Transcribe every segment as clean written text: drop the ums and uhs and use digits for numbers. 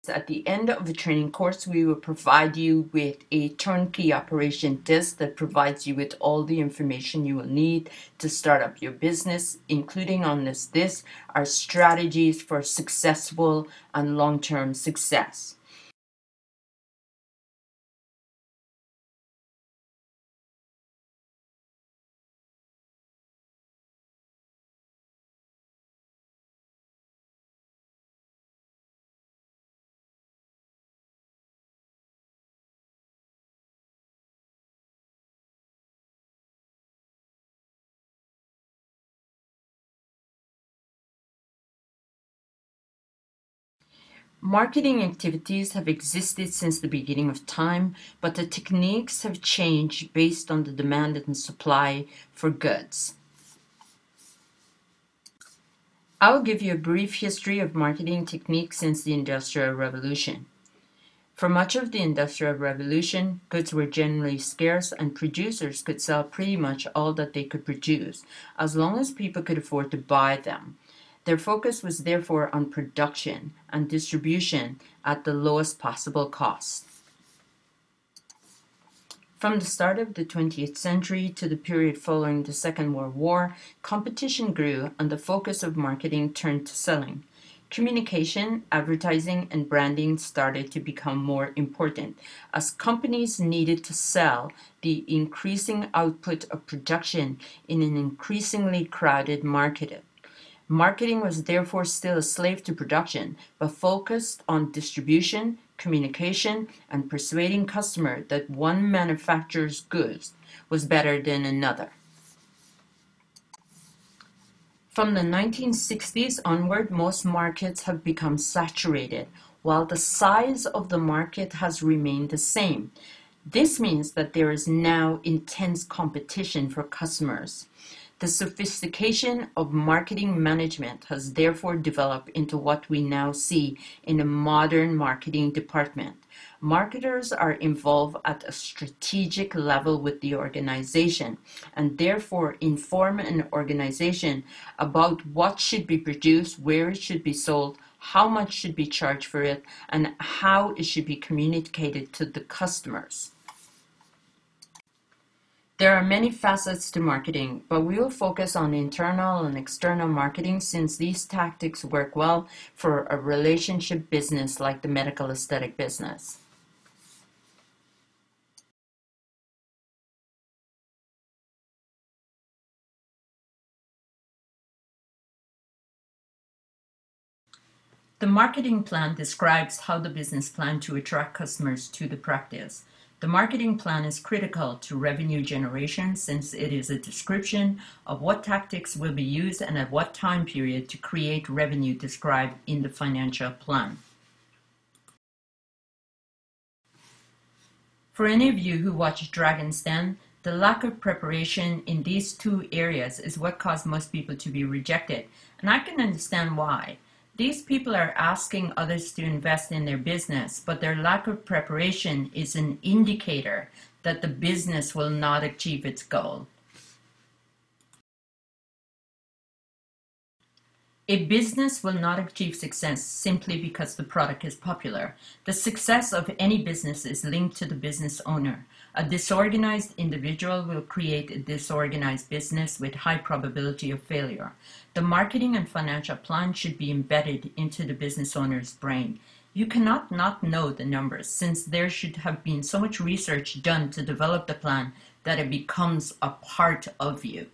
At the end of the training course, we will provide you with a turnkey operation disc that provides you with all the information you will need to start up your business, including on this disc are strategies for successful and long-term success. Marketing activities have existed since the beginning of time, but the techniques have changed based on the demand and supply for goods. I will give you a brief history of marketing techniques since the Industrial Revolution. For much of the Industrial Revolution, goods were generally scarce and producers could sell pretty much all that they could produce, as long as people could afford to buy them. Their focus was therefore on production and distribution at the lowest possible cost. From the start of the 20th century to the period following the Second World War, competition grew and the focus of marketing turned to selling. Communication, advertising, and branding started to become more important as companies needed to sell the increasing output of production in an increasingly crowded market. Marketing was therefore still a slave to production, but focused on distribution, communication, and persuading customers that one manufacturer's goods was better than another. From the 1960s onward, most markets have become saturated, while the size of the market has remained the same. This means that there is now intense competition for customers. The sophistication of marketing management has therefore developed into what we now see in a modern marketing department. Marketers are involved at a strategic level with the organization and therefore inform an organization about what should be produced, where it should be sold, how much should be charged for it, and how it should be communicated to the customers. There are many facets to marketing, but we will focus on internal and external marketing since these tactics work well for a relationship business like the medical aesthetic business. The marketing plan describes how the business plan to attract customers to the practice. The marketing plan is critical to revenue generation since it is a description of what tactics will be used and at what time period to create revenue described in the financial plan. For any of you who watch Dragon's Den, the lack of preparation in these two areas is what caused most people to be rejected, and I can understand why. These people are asking others to invest in their business, but their lack of preparation is an indicator that the business will not achieve its goal. A business will not achieve success simply because the product is popular. The success of any business is linked to the business owner. A disorganized individual will create a disorganized business with high probability of failure. The marketing and financial plan should be embedded into the business owner's brain. You cannot not know the numbers since there should have been so much research done to develop the plan that it becomes a part of you.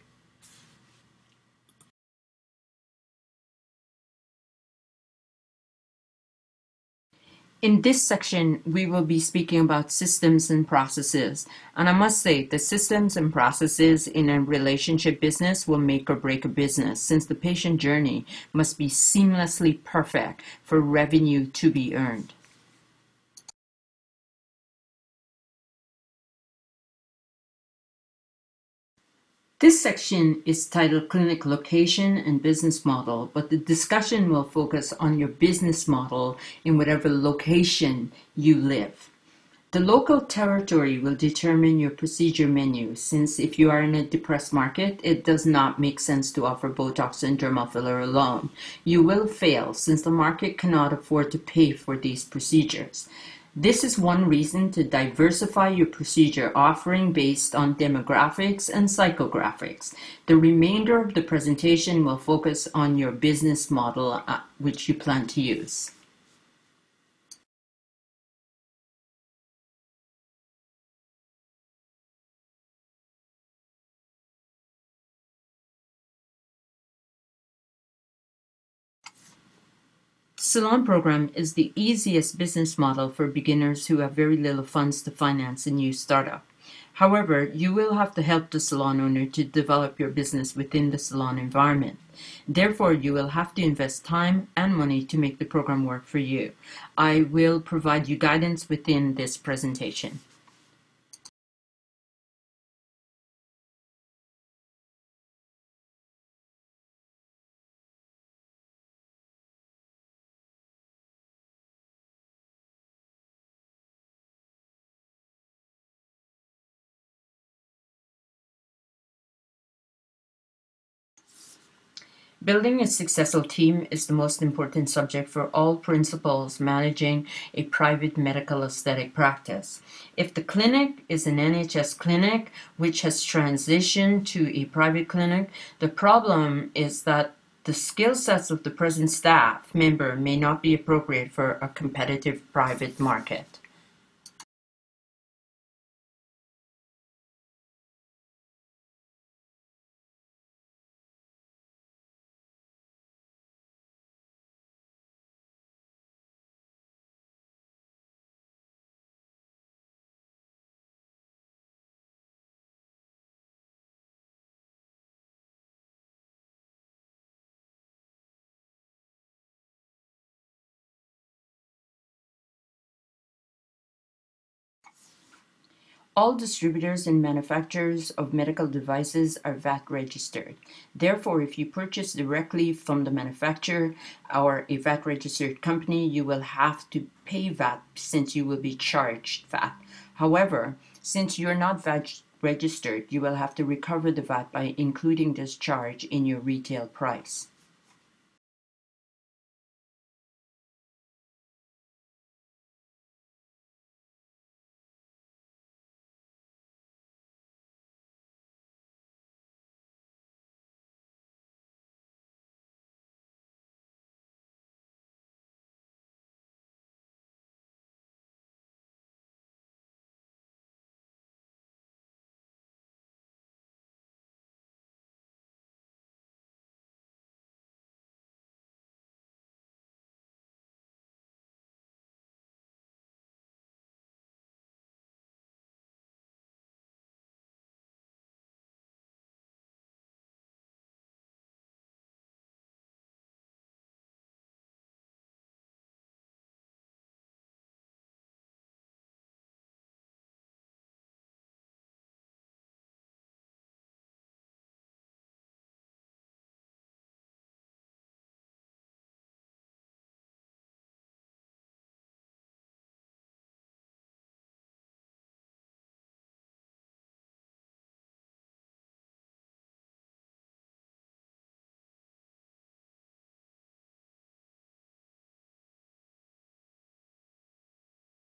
In this section, we will be speaking about systems and processes. And I must say, the systems and processes in a relationship business will make or break a business, since the patient journey must be seamlessly perfect for revenue to be earned. This section is titled Clinic Location and Business Model, but the discussion will focus on your business model in whatever location you live. The local territory will determine your procedure menu, since if you are in a depressed market, it does not make sense to offer Botox and dermal filler alone. You will fail since the market cannot afford to pay for these procedures. This is one reason to diversify your procedure offering based on demographics and psychographics. The remainder of the presentation will focus on your business model which you plan to use. Salon program is the easiest business model for beginners who have very little funds to finance a new startup. However, you will have to help the salon owner to develop your business within the salon environment. Therefore, you will have to invest time and money to make the program work for you. I will provide you guidance within this presentation. Building a successful team is the most important subject for all principals managing a private medical aesthetic practice. If the clinic is an NHS clinic which has transitioned to a private clinic, the problem is that the skill sets of the present staff member may not be appropriate for a competitive private market. All distributors and manufacturers of medical devices are VAT registered. Therefore, if you purchase directly from the manufacturer or a VAT registered company, you will have to pay VAT since you will be charged VAT. However, since you're not VAT registered, you will have to recover the VAT by including this charge in your retail price.